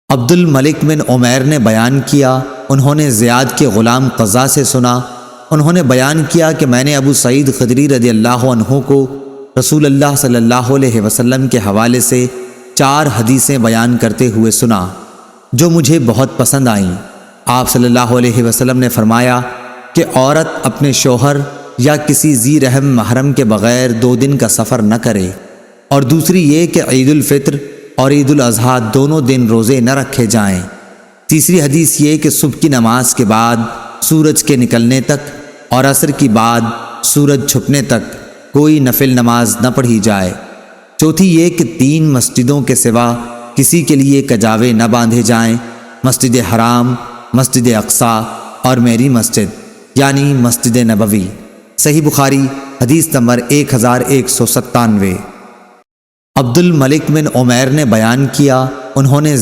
عبد الملک بن عمیر نے بیان کیا، انہوں نے زیاد کے غلام قزا سے سنا، انہوں نے بیان کیا کہ میں نے ابو سعید خدری رضی اللہ عنہ کو رسول اللہ صلی اللہ علیہ وسلم کے حوالے سے 4 حدیثیں بیان کرتے ہوئے سنا جو مجھے بہت پسند آئیں۔ آپ صلی اللہ علیہ وسلم نے فرمایا کہ عورت اپنے شوہر یا کسی ذی رحم محرم کے بغیر 2 دن کا سفر نہ کرے، اور دوسری یہ کہ عید الفطر اور عید الاضحیٰ دونوں دن روزے نہ رکھے جائیں۔ تیسری حدیث یہ کہ صبح کی نماز کے بعد سورج کے نکلنے تک اور عصر کی بعد سورج چھپنے تک کوئی نفل نماز نہ پڑھی جائے۔ چوتھی یہ کہ 3 مسجدوں کے سوا کسی کے لیے کجاوے نہ باندھے جائیں، مسجد حرام، مسجد اقصیٰ اور میری مسجد یعنی مسجد نبوی۔ صحیح بخاری حدیث نمبر 1197۔ عبد الملک بن عمیر نے بیان کیا، انہوں نے